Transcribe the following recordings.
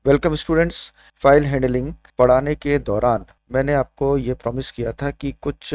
Welcome students. File handling पढ़ाने के दौरान मैंने आपको ये प्रॉमिस किया था कि कुछ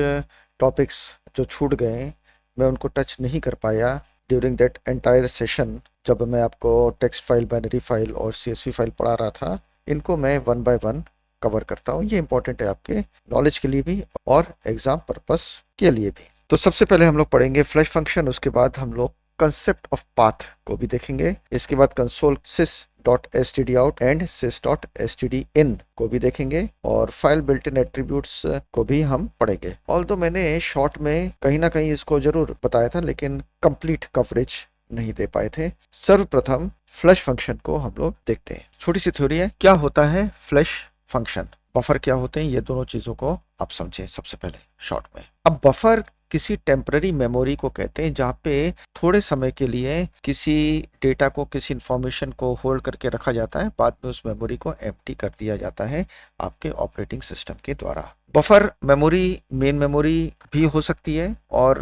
टॉपिक्स जो छूट गए मैं उनको टच नहीं कर पाया ड्यूरिंग दैट एंटायर सेशन। जब मैं आपको टेक्स्ट फाइल, बाइनरी फाइल और सीएसवी फाइल पढ़ा रहा था, इनको मैं वन बाय वन कवर करता हूँ। ये इंपॉर्टेंट है आपके नॉलेज के लिए भी और एग्जाम पर्पस के लिए भी। तो सबसे पहले हम लोग पढ़ेंगे फ्लैश फंक्शन, उसके बाद हम लोग कंसेप्ट ऑफ पाथ को भी देखेंगे, इसके बाद console sys dot S T D out and sys dot S T D in को भी देखेंगे और फाइल बिल्ट इन एट्रीब्यूट्स को भी हम पढ़ेंगे। ऑल्दो मैंने शॉर्ट में कहीं ना कहीं इसको जरूर बताया था, लेकिन कंप्लीट कवरेज नहीं दे पाए थे। सर्वप्रथम फ्लैश फंक्शन को हम लोग देखते हैं। छोटी सी थ्योरी है, क्या होता है फ्लैश फंक्शन, बफर क्या होते हैं, ये दोनों चीजों को आप समझें सबसे पहले शॉर्ट में। अब बफर किसी टेम्पररी मेमोरी को कहते हैं जहाँ पे थोड़े समय के लिए किसी डेटा को, किसी इंफॉर्मेशन को होल्ड करके रखा जाता है, बाद में उस मेमोरी को एम्प्टी कर दिया जाता है आपके ऑपरेटिंग सिस्टम के द्वारा। बफर मेमोरी मेन मेमोरी भी हो सकती है और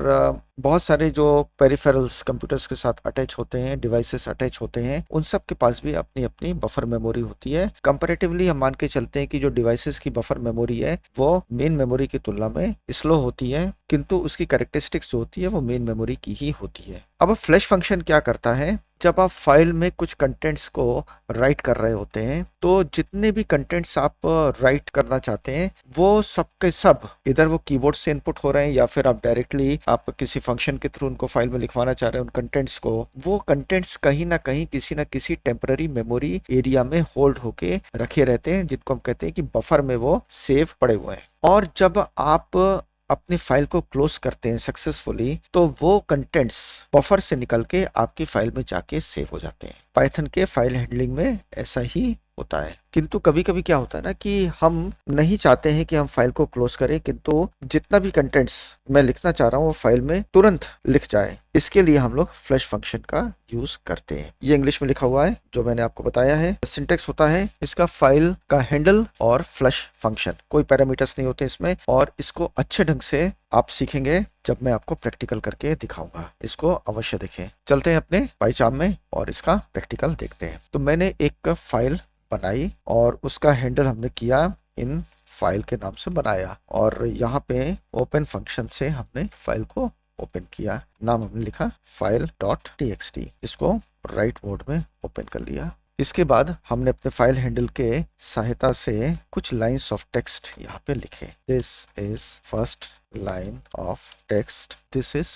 बहुत सारे जो पेरिफेरल्स कंप्यूटर्स के साथ अटैच होते हैं, डिवाइसेस अटैच होते हैं, उन सब के पास भी अपनी अपनी बफर मेमोरी होती है। कंपैरेटिवली हम मान के चलते हैं कि जो डिवाइसेस की बफर मेमोरी है वो मेन मेमोरी की तुलना में स्लो होती है, किंतु उसकी कैरेक्टरिस्टिक्स जो होती है वो मेन मेमोरी की ही होती है। अब फ्लैश फंक्शन क्या करता है, जब आप फाइल में कुछ कंटेंट्स को राइट कर रहे होते हैं तो जितने भी कंटेंट्स आप राइट करना चाहते हैं वो सब के सब, इधर वो कीबोर्ड से इनपुट हो रहे हैं या फिर आप डायरेक्टली आप किसी फंक्शन के थ्रू उनको फाइल में लिखवाना चाह रहे हैं उन कंटेंट्स को, वो कंटेंट्स कहीं ना किसी टेम्पररी मेमोरी एरिया में होल्ड होके रखे रहते हैं, जिनको हम कहते हैं कि बफर में वो सेव पड़े हुए हैं। और जब आप अपनी फाइल को क्लोज करते हैं सक्सेसफुली, तो वो कंटेंट्स बफर से निकल के आपकी फाइल में जाके सेव हो जाते हैं। पाइथन के फाइल हैंडलिंग में ऐसा ही होता है। किंतु कभी कभी क्या होता है ना कि हम नहीं चाहते हैं कि हम फाइल को क्लोज करें, किंतु जितना भी कंटेंट्स मैं लिखना चाह रहा हूँ वो फाइल में तुरंत लिख जाए, इसके लिए हम लोग फ्लैश फंक्शन का यूज करते हैं। ये इंग्लिश में लिखा हुआ है जो मैंने आपको बताया है। सिंटेक्स होता है इसका फाइल का हैंडल और फ्लैश फंक्शन, कोई पैरामीटर्स नहीं होते इसमें, और इसको अच्छे ढंग से आप सीखेंगे जब मैं आपको प्रैक्टिकल करके दिखाऊंगा। इसको अवश्य देखें। चलते हैं अपने पाइचाम में और इसका प्रैक्टिकल देखते हैं। तो मैंने एक फाइल बनाई और उसका हैंडल हमने किया इन फाइल के नाम से बनाया, और यहाँ पे ओपन फंक्शन से हमने फाइल को ओपन किया। नाम हमने लिखा फाइल डॉट टी। इसको राइट मोड में ओपन कर लिया। इसके बाद हमने अपने फाइल हैंडल के सहायता से कुछ लाइंस ऑफ टेक्स्ट यहाँ पे लिखे। This is first line of text, this is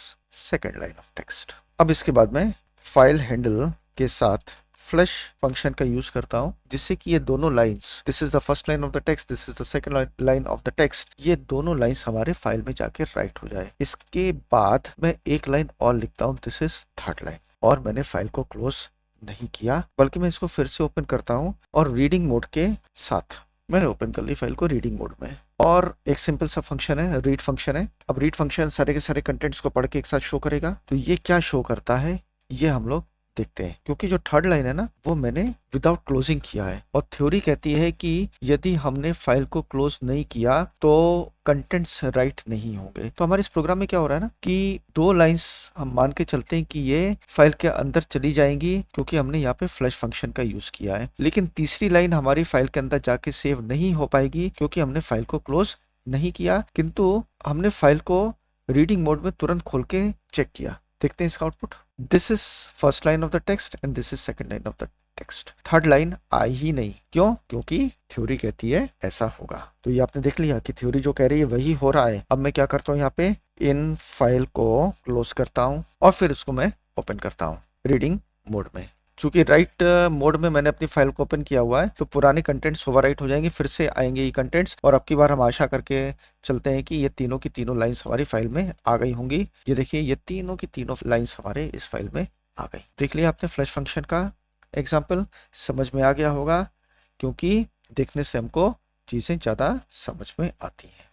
second line of text. अब इसके बाद में फाइल हैंडल के साथ फ्लैश फंक्शन का यूज करता हूं, जिससे कि ये दोनों lines, this is the first line of the text, this is the second line of the text, ये दोनों लाइंस हमारे फाइल में जाके राइट हो जाए। इसके बाद मैं एक लाइन और लिखता हूं, दिस इज थर्ड लाइन, और मैंने फाइल को क्लोज नहीं किया, बल्कि मैं इसको फिर से ओपन करता हूं और रीडिंग मोड के साथ मैंने ओपन कर ली फाइल को रीडिंग मोड में। और एक सिंपल सा फंक्शन है, रीड फंक्शन है। अब रीड फंक्शन सारे के सारे कंटेंट्स को पढ़ के एक साथ शो करेगा। तो ये क्या शो करता है ये हम लोग देखते हैं, क्योंकि जो थर्ड लाइन है ना वो मैंने विदाउट क्लोजिंग किया है, और थ्योरी कहती है कि यदि हमने फाइल को क्लोज नहीं किया तो कंटेंट्स राइट नहीं होंगे। तो हमारे इस प्रोग्राम में क्या हो रहा है ना कि दो लाइंस हम मान के चलते हैं कि ये फाइल के अंदर चली जाएंगी क्योंकि हमने यहाँ पे फ्लैश फंक्शन का यूज किया है, लेकिन तीसरी लाइन हमारी फाइल के अंदर जाके सेव नहीं हो पाएगी क्योंकि हमने फाइल को क्लोज नहीं किया, किंतु हमने फाइल को रीडिंग मोड में तुरंत खोल के चेक किया। देखते हैं इसका output. This is first line of the text and this is second line of the text. Third line आई ही नहीं, क्यों? क्योंकि थ्योरी कहती है ऐसा होगा। तो ये आपने देख लिया कि थ्योरी जो कह रही है वही हो रहा है। अब मैं क्या करता हूँ, यहाँ पे इन फाइल को क्लोज करता हूँ और फिर इसको मैं ओपन करता हूँ रीडिंग मोड में। चूंकि राइट मोड में मैंने अपनी फाइल को ओपन किया हुआ है तो पुराने कंटेंट्स ओवरराइट हो जाएंगे, फिर से आएंगे ये कंटेंट्स, और अब की बार हम आशा करके चलते हैं कि ये तीनों की तीनों लाइंस हमारी फाइल में आ गई होंगी। ये देखिए ये तीनों की तीनों लाइंस हमारे इस फाइल में आ गई। देख लिया आपने फ्लैश फंक्शन का एग्जाम्पल, समझ में आ गया होगा, क्योंकि देखने से हमको चीजें ज्यादा समझ में आती हैं।